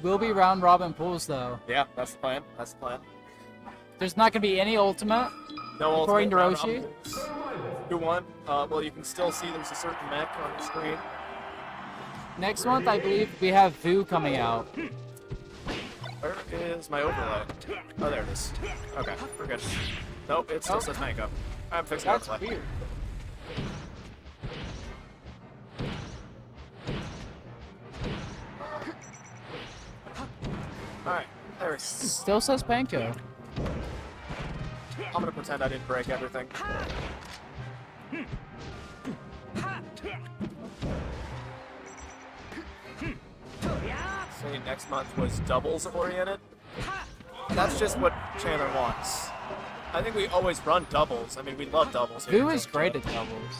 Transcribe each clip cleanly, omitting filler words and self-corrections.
will be round robin pools though. Yeah, that's the plan. That's the plan. There's not going to be any ultimate. No According ultimate to round Roshi. robin pools. Who won? Well, you can still see there's a certain Mekk on the screen. Next month, I believe we have Vu coming out. Where is my overlay? Oh, there it is. Okay, we're good. Nope, it still says makeup. I'm fixing That's overlay. weird. Alright, there we go. Still says Panko. I'm gonna pretend I didn't break everything. Say next month was doubles oriented. That's just what Chandler wants. I think we always run doubles. I mean, we love doubles here. Vu is great at doubles.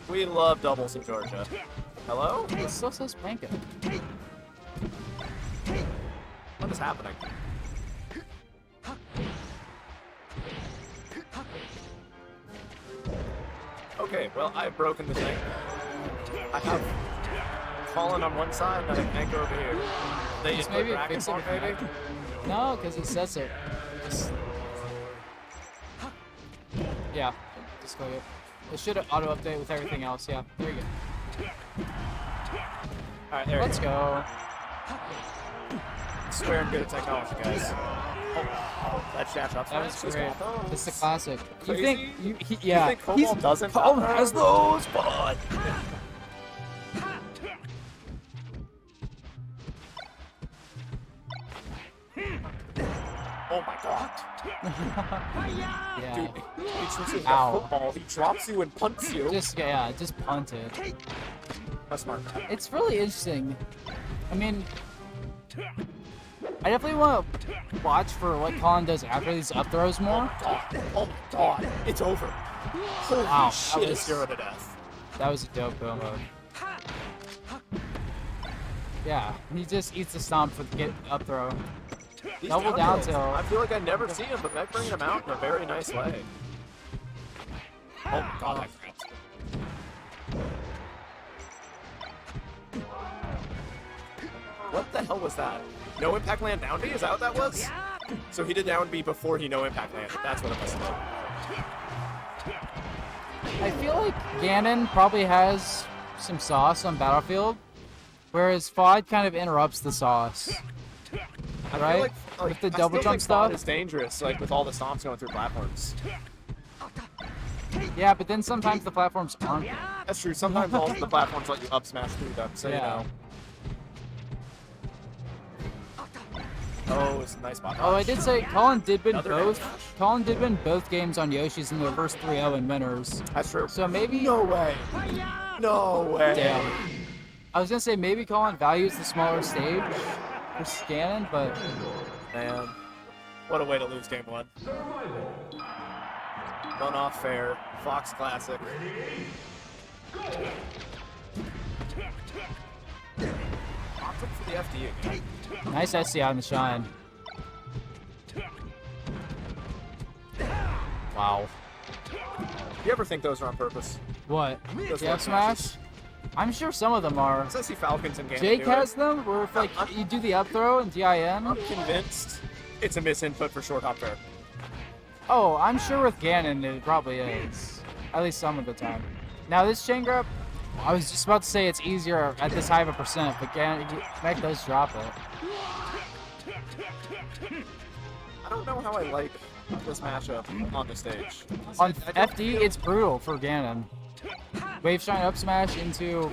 We love doubles in Georgia. Hello? It still says Panko. What is happening? Okay, well, I've broken the thing. I have fallen on one side and I can't go over here. They just put Maybe brackets fix it on, with maybe? No, because it says it. Just... Yeah, just go get. It should auto update with everything else. Yeah, there you go. Alright, there Let's you go. go. I swear I'm good at technology, guys. Oh, that chat shot's That nice. was great. It's the classic. Crazy? You think? Yeah. You think Colbol doesn't? Colbol has those, but. Oh my god. Yeah. Dude, he treats you like Ow. a football. He drops you and punts you. Just punt it. That's smart. It's really interesting. I mean, I definitely want to watch for what Colin does after these up throws more. Oh my god. It's over. Holy Wow, shit, that it's was- 0 to death. That was a dope go mode. Yeah, he just eats the stomp for the get up throw. These Double down down tilts, tilt. I feel like I never see him, but Mekk bringing him out in a very nice way. Oh my god, I cracked. What the hell was that? No impact land down B? Is that what that was? So he did down B before he no impact landed. That's what it must have been. I feel like Ganon probably has some sauce on Battlefield, whereas Fod kind of interrupts the sauce. I Right? feel like, With the I double still jump think stuff? Fod is dangerous, like with all the stomps going through platforms. Yeah, but then sometimes the platforms aren't. That's true. Sometimes all the platforms let you up smash through them, so Yeah. you know. Oh, it's a nice spot. Oh, I did say Colin did win Another both. down smash? Colin did win both games on Yoshi's in the first 3-0 in winners. That's true. So maybe. No way. No way. Damn. I was gonna say maybe Colin values the smaller stage for Ganon, but Man, what a way to lose game one. One off fair. Fox Classic. Opted for the FD again. nice SC on the shine. Wow. You ever think those are on purpose? What? Those Yeah, up smash? smashes? I'm sure some of them are. Since see Falcons and Ganon Jake do it, has them, where if like you do the up throw and DIN. I'm convinced it's a misinput for short hop fair. Oh, I'm sure with Ganon it probably is. At least some of the time. Now this chain grab, I was just about to say it's easier at this high of a percent, but Ganon, Mekk does drop it. I don't know how I like this matchup on the stage. On I don't FD, feel- it's brutal for Ganon. Wave shine up smash into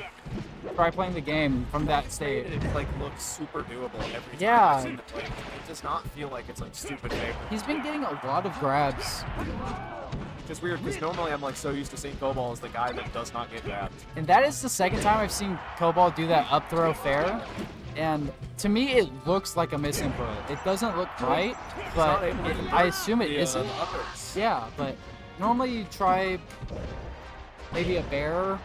try playing the game from that state. It like looks super doable every time. Yeah. I've seen it play. It does not feel like it's like stupid favorite. He's been getting a lot of grabs, Just weird because normally I'm like so used to seeing Colbol as the guy that does not get grabbed. and that is the second time I've seen Colbol do that up throw fair. And to me, it looks like a misinput. It doesn't look right, but not able to I assume it the, isn't. others. Yeah, but normally you try maybe a bear,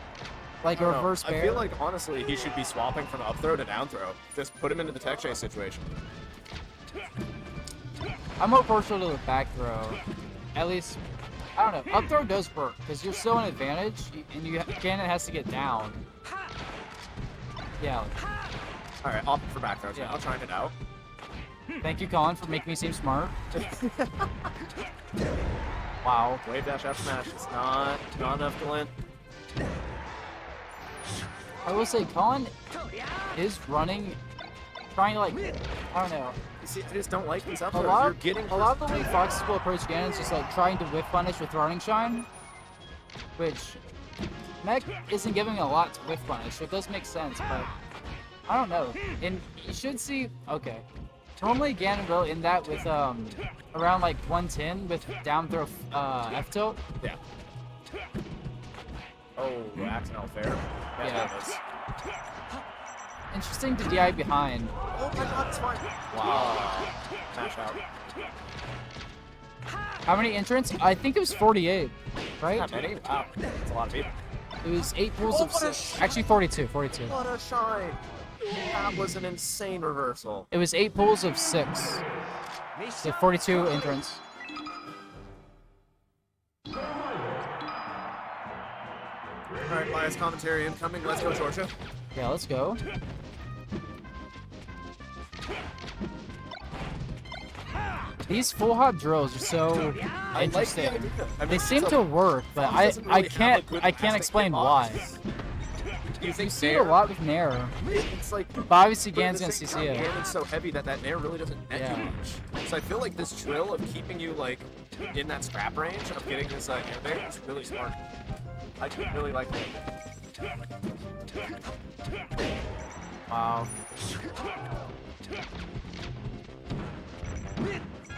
like I a don't know. reverse bear. I feel like honestly he should be swapping from up throw to down throw. Just put him into the tech chase situation. I'm more partial to the back throw. At least, I don't know. Up throw does work because you're still an advantage, and Ganon has to get down. Yeah. Alright, opting for back throws Yeah. now, trying it out. Thank you, Colin, for making me seem smart. Wow. Wave dash F smash is not enough to win. I will say, Colin is running, trying to, like, I don't know. You see, I just don't like these up A throws. lot, You're getting a lot of the way Fox will approach Ganon is just, like, trying to whiff punish with running shine, which Mekk isn't giving a lot to whiff punish, so it does make sense, but I don't know. And you should see, okay. Normally Ganon will end that with around like 110 with down throw F tilt. Yeah. Oh, accidental fair. Yeah. That is. Interesting to DI behind. Oh my god, it's fine. Wow. Smash out. How many entrants? I think it was 48, right? Not many. Wow. That's a lot of people. It was 8 pools of what a 6. Actually 42. What a shine. That was an insane reversal. It was 8 pools of 6. So 42 entrants. Alright, bias commentary incoming. Let's go, Georgia. Yeah, let's go. These full hop drills are so interesting. They seem to work, but I can't explain why. You think See it a lot with Nair. It's like, But obviously but at Gan's the gonna same CC time, it. Ganon's so heavy that Nair really doesn't net Yeah. you much. So I feel like this drill of keeping you like in that scrap range of getting this Nair there is really smart. I really like it. Wow.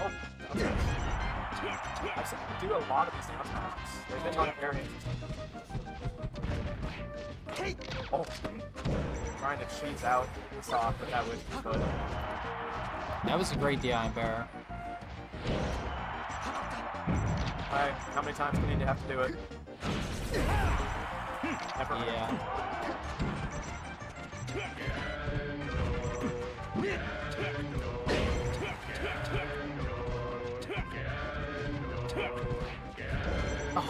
Oh, okay. I've seen him do a lot of these down smashes. They've been on very Oh, trying to cheese out the sock, but that was good. That was a great DI in Bear. Alright, how many times do we need to have to do it? Never mind. Yeah.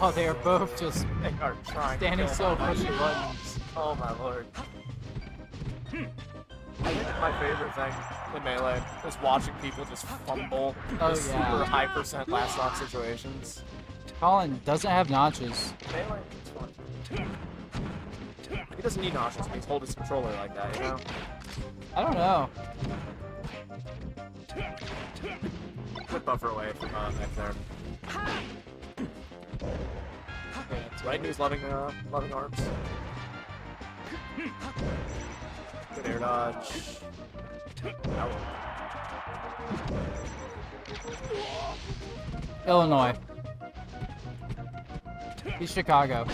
Oh, they are both just They are trying standing to still, kill my pushing life. buttons. Oh my lord. I think it's my favorite thing in Melee is watching people just fumble Oh, the super yeah. high percent last stock situations. Colin doesn't have notches. Melee, it's fun. He doesn't need notches when he's holding his controller like that, you know? I don't know. Good buffer away from Mekk there. Okay, it's right, he's loving arms. Good air dodge. Out. Illinois. He's Chicago.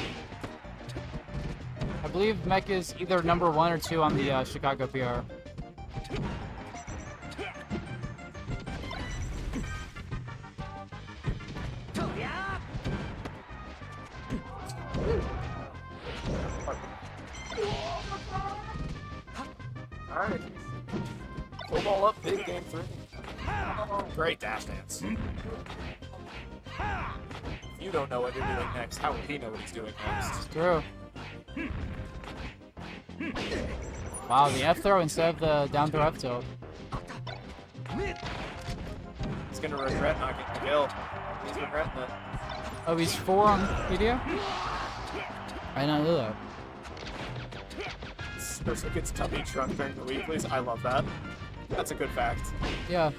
I believe Mekk is either number 1 or 2 on the Chicago PR. Alright. Colbol up, big game 3. Great dash dance. If you don't know what you're doing next, how will he know what he's doing next? True. Wow, the F throw instead of the down throw F tilt. He's gonna regret not getting the kill. He's regretting it. Oh, he's 4 on media? I didn't know that. There's a good tummy truck during the weeklies. I love that. That's a good fact. Yeah.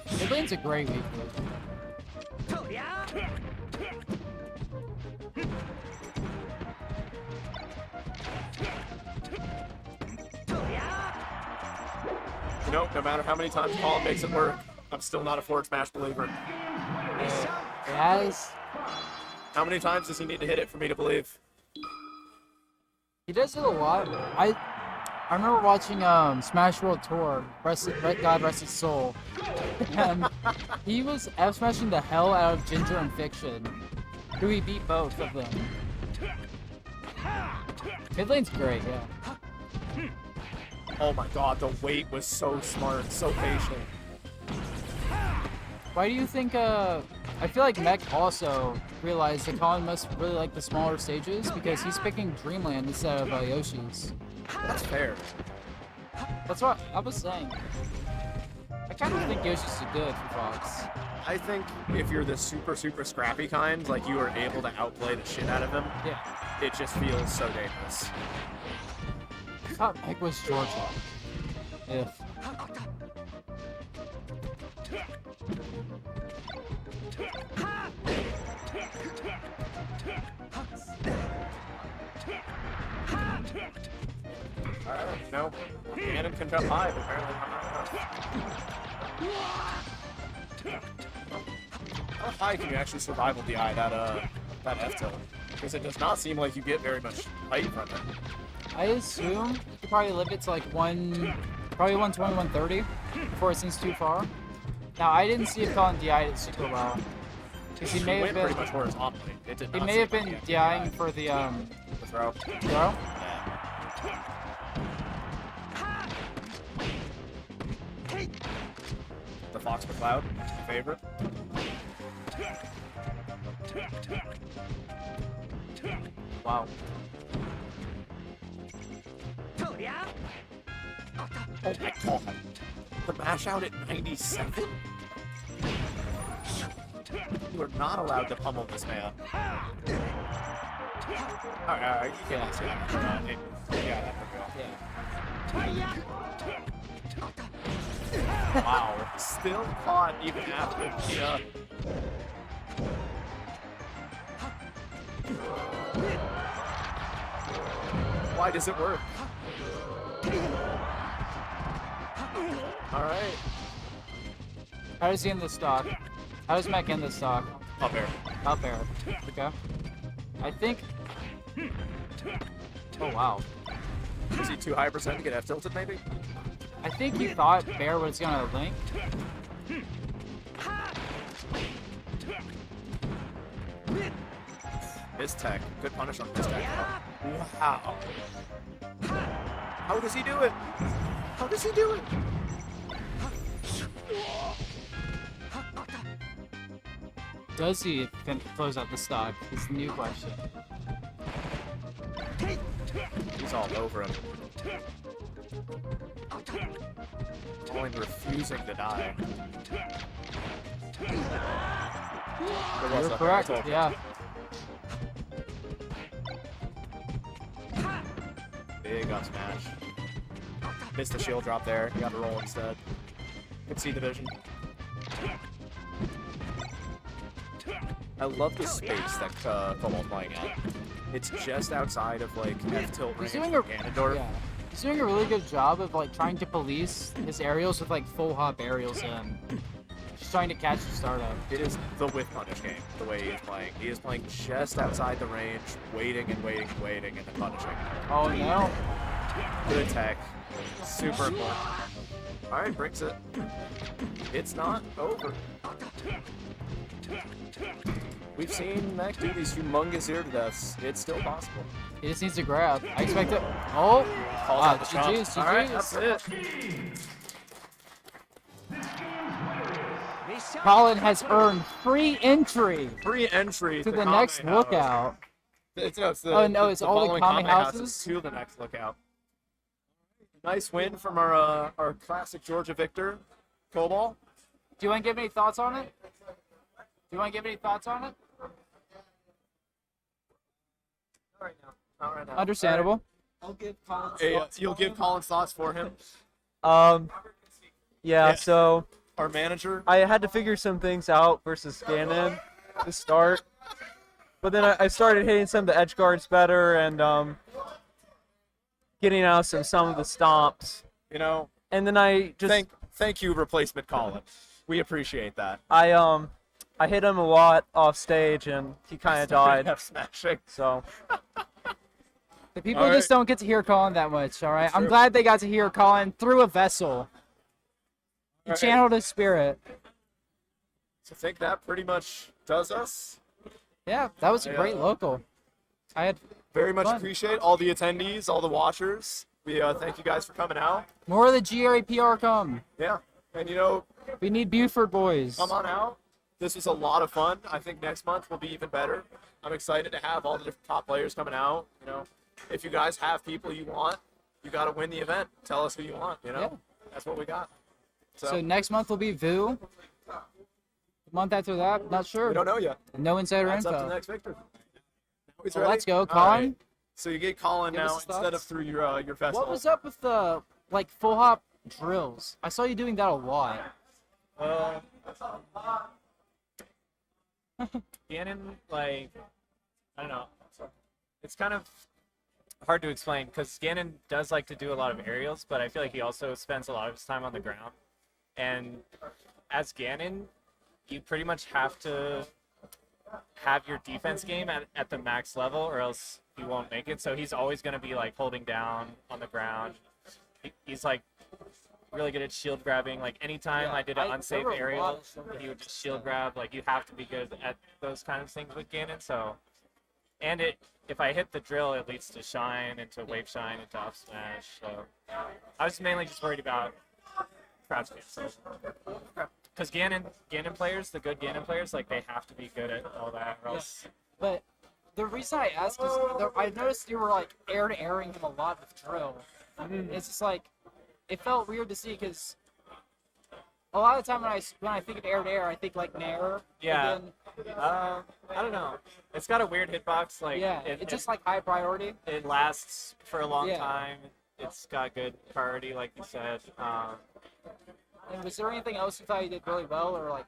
Midlane's a great weekly. You know, no matter how many times Colin makes it work, I'm still not a forward smash believer. Guys, How many times does he need to hit it for me to believe? he does it a lot. I remember watching Smash World Tour, God rest his soul. And he was F smashing the hell out of Ginger and Fiction, who he beat both of them. Midlane's great, yeah. Oh my god, the wait was so smart, so patient. Why do you think, I feel like Mekk also realized that Colin must really like the smaller stages because he's picking Dreamland instead of Yoshi's. That's fair. That's what I was saying. I kind of think Yoshi's good for Fox. I think if you're the super, super scrappy kind, like you are able to outplay the shit out of him, Yeah. it just feels so dangerous. I thought Mekk was Georgia. If. No, Ganon can jump high, but apparently not. How high can you actually survival DI that F tilt? Because it does not seem like you get very much height from it. I assume you could probably live it to like probably 120, 130 before it seems too far. Now I didn't see if Colin DI'd it super well. Because he may have went been. pretty much horizontally. It did He not may seem have like been he had DIing for the the throw. throw. The Fox McCloud, my favorite. Wow. Oh my god. The mash out at 97? You are not allowed to pummel this man. Alright, you can see that. Yeah, wow. Still caught even after the Why does it work? Alright. How does he end the stock? How does Mekk end the stock? Up air. Up air. Okay. I think. Oh wow. Is he too high percent to get F tilted maybe? I think he thought Bear was gonna link. His tech. Good punish on his tech. Wow. How does he do it? How does he do it? Does he close out the stock? Is the new question. He's all over him. Only refusing to die. You're correct. Yeah. Big up smash. Missed the shield drop there. He got to roll instead. Good C division. I love the space that Colbol's playing at. It's just outside of like F tilt range He's doing from Ganondorf. Yeah. He's doing a really good job of like trying to police his aerials with like full hop aerials in. Just trying to catch the startup. It is the whip punish game, the way he is playing. He is playing just outside the range, waiting and waiting and waiting, and then punishing. Oh no. Good tech. Super important. Alright, brings it. It's not over. We've seen Mekk do these humongous ear to deaths. It's still possible. He just needs to grab. I expect it. Oh! Calls Wow, out the shot. GG's, Alright, GG's. that's it. Colin has earned free entry Free entry to the Kame next House. lookout. It's all it's all the following Kame houses houses? to the next lookout. Nice win from our classic Georgia victor, Colbol. Do you want to give any thoughts on it? Do you want to give any thoughts on it? Not right now. Understandable. I'll give Colin Hey, you'll give Colin's thoughts for him. Yeah, so Our manager. I had to figure some things out versus Ganon to start. But then I started hitting some of the edge guards better and getting out some of the stomps. You know, And then I just thank you, replacement Colin. We appreciate that. I hit him a lot off stage and he kind of died. F smashing. So The people All right. just don't get to hear Colin that much, all right? I'm True. glad they got to hear Colin through a vessel. He All right. channeled his spirit. So I think that pretty much does us. Yeah, that was a I, great local. I had Very much Fun. appreciate all the attendees, all the watchers. We thank you guys for coming out. more of the GRA PR come. Yeah, and you know, We need Buford boys. come on out. This was a lot of fun. I think next month will be even better. I'm excited to have all the different top players coming out. You know, if you guys have people you want, you got to win the event. Tell us who you want. You know, Yeah. that's what we got. So next month will be Vu. The month after that, not sure. we don't know yet. No insider That's info. up to next Victor. Now he's So ready? let's go, All Colin. right. So you get Colin Give us now his instead of thoughts. through your festival. What was up with the like full hop drills? I saw you doing that a lot. Ganon, like, I don't know. It's kind of hard to explain because Ganon does like to do a lot of aerials, but I feel like he also spends a lot of his time on the ground. And as Ganon, you pretty much have to have your defense game at the max level or else you won't make it. So he's always going to be like holding down on the ground. He's like really good at shield grabbing. Like anytime I did an unsafe there were a lot aerial, of shield he would just shield grab. Like you have to be good at those kind of things with Ganon. So, and if I hit the drill, it leads to shine, into wave shine, into up smash. So I was mainly just worried about crouch cancel. Because Ganon players, the good Ganon players, like they have to be good at all that, or else. But the reason I asked is I noticed you were like air to airing him a lot with drill. It's just like it felt weird to see because a lot of the time when I think of air to air, I think like Nair. Yeah. And then, I don't know. It's got a weird hitbox. Like yeah. It's just like high priority. it lasts for a long Yeah. time. It's got good priority, like you said. And was there anything else you thought you did really well, or like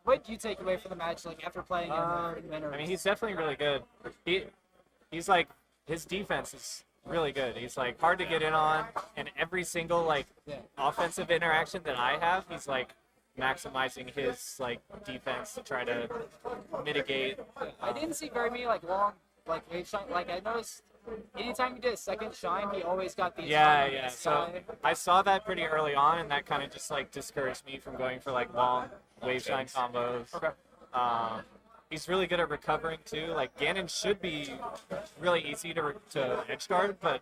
what did you take away from the match, like after playing him in winners? I mean, he's definitely really good. He's like his defense is really good. He's like hard to get in on, and every single like offensive interaction that I have, he's like maximizing his like defense to try to mitigate. I didn't see very many like long like wave shine. Like I noticed anytime you did a second shine, he always got these. Yeah. So I saw that pretty early on, and that kind of just like discouraged me from going for like long wave shine combos. Okay. He's really good at recovering too. Like Ganon should be really easy to edge guard, but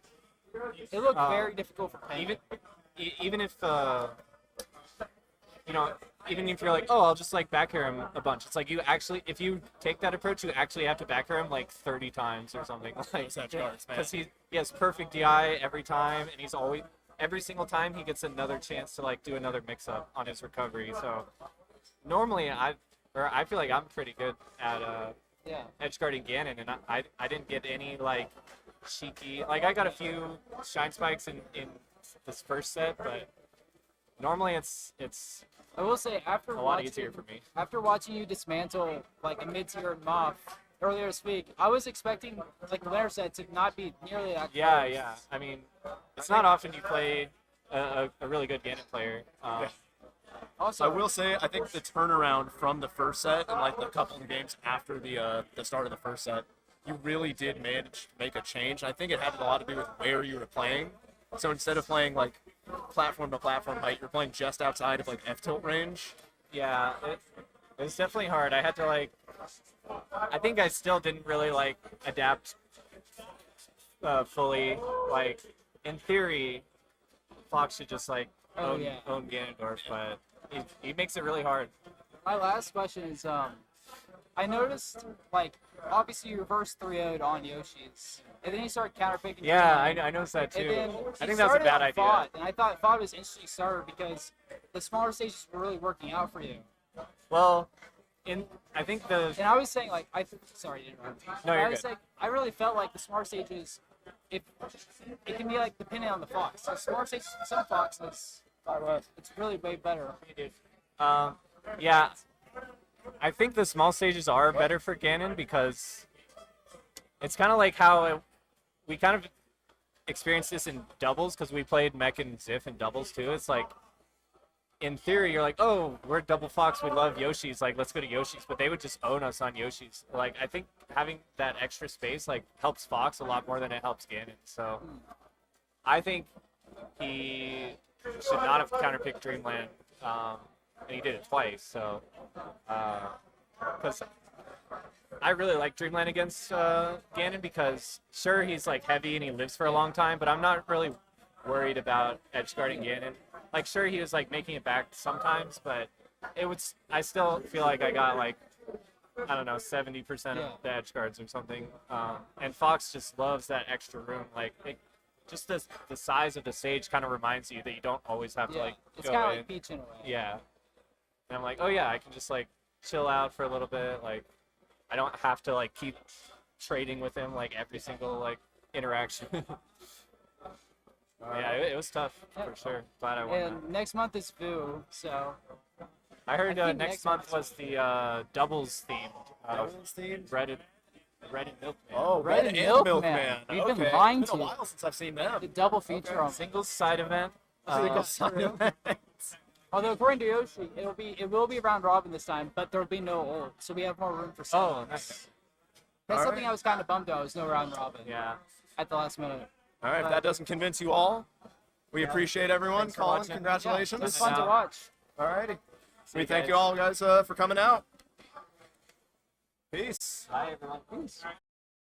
it looked very difficult for Payne. even if even if you're like, oh, I'll just like back air him a bunch. It's like you actually, if you take that approach, you actually have to back air him like 30 times or something. Like, Those edge guards, man. because he has perfect DI every time, and he's always every single time he gets another chance to like do another mix up on his recovery. So normally I feel like I'm pretty good at edge guarding Ganon, and I didn't get any like cheeky, like I got a few shine spikes in this first set, but normally it's I will say after a lot watching, easier for me. After watching you dismantle like a mid-tier Moth earlier this week, I was expecting like the winner set to not be nearly that close. Yeah. I mean, it's not often you play a really good Ganon player. Also, I will say, I think the turnaround from the first set and like the couple of games after the start of the first set, you really did manage to make a change. I think it had a lot to do with where you were playing. So instead of playing like platform to platform height, you're playing just outside of like F tilt range. Yeah, it was definitely hard. I had to like, I think I still didn't really like adapt fully. Like in theory, Fox should just like own Ganondorf, but he makes it really hard. my last question is I noticed like obviously you reverse 3-0'd on Yoshi's, and then you start counterpicking. Yeah, I noticed that too. And then I think that was a bad idea. Fought, and I thought Fought was an interesting starter because the smaller stages were really working out for you. Well, I think And I was saying like sorry to interrupt. No, you're I was good. like I really felt like the smaller stages, it can be like dependent on the Fox. So smaller stages, some Foxes, it's really way better. Yeah, I think the small stages are better for Ganon because it's kind of like how we kind of experienced this in doubles because we played Mekk and Ziff in doubles too. It's like, in theory, you're like, oh, we're double Fox, we love Yoshi's, like, let's go to Yoshi's, but they would just own us on Yoshi's. Like, I think having that extra space, like, helps Fox a lot more than it helps Ganon. So, I think he should not have counterpicked Dreamland, and he did it twice, so, because I really like Dreamland against Ganon because, sure, he's, like, heavy and he lives for a long time, but I'm not really worried about edge guarding Ganon. Like, sure, he was like making it back sometimes, but I still feel like I got like, I don't know, 70% of the edge guards or something. And Fox just loves that extra room. Like, just the size of the stage kind of reminds you that you don't always have to Yeah, like it's go kind of in. like Peach in a way. Yeah. And I'm like, oh yeah, I can just like chill out for a little bit. Like, I don't have to like keep trading with him like every single like interaction. Yeah, it was tough for sure. Glad I won that. And next month is Vu, so I heard I think next next month month's was the doubles themed. Doubles themed? Red and Milkman. Oh, Red and Milkman. We've been Okay. lying It's been to a you. while since I've seen them. the double feature Okay. on. Singles side event. Single side events. Although according to Yoshi, it will be round robin this time, but there will be no ult, so we have more room for some. Oh, nice. That's All something right. I was kind of bummed about. Was no round robin. Yeah. At the last minute. All right, if that doesn't convince you all, we appreciate everyone. Thanks for Colin, watching. congratulations. It was fun to watch. All righty. See We you thank guys. you all guys for coming out. Peace. Bye everyone. Peace.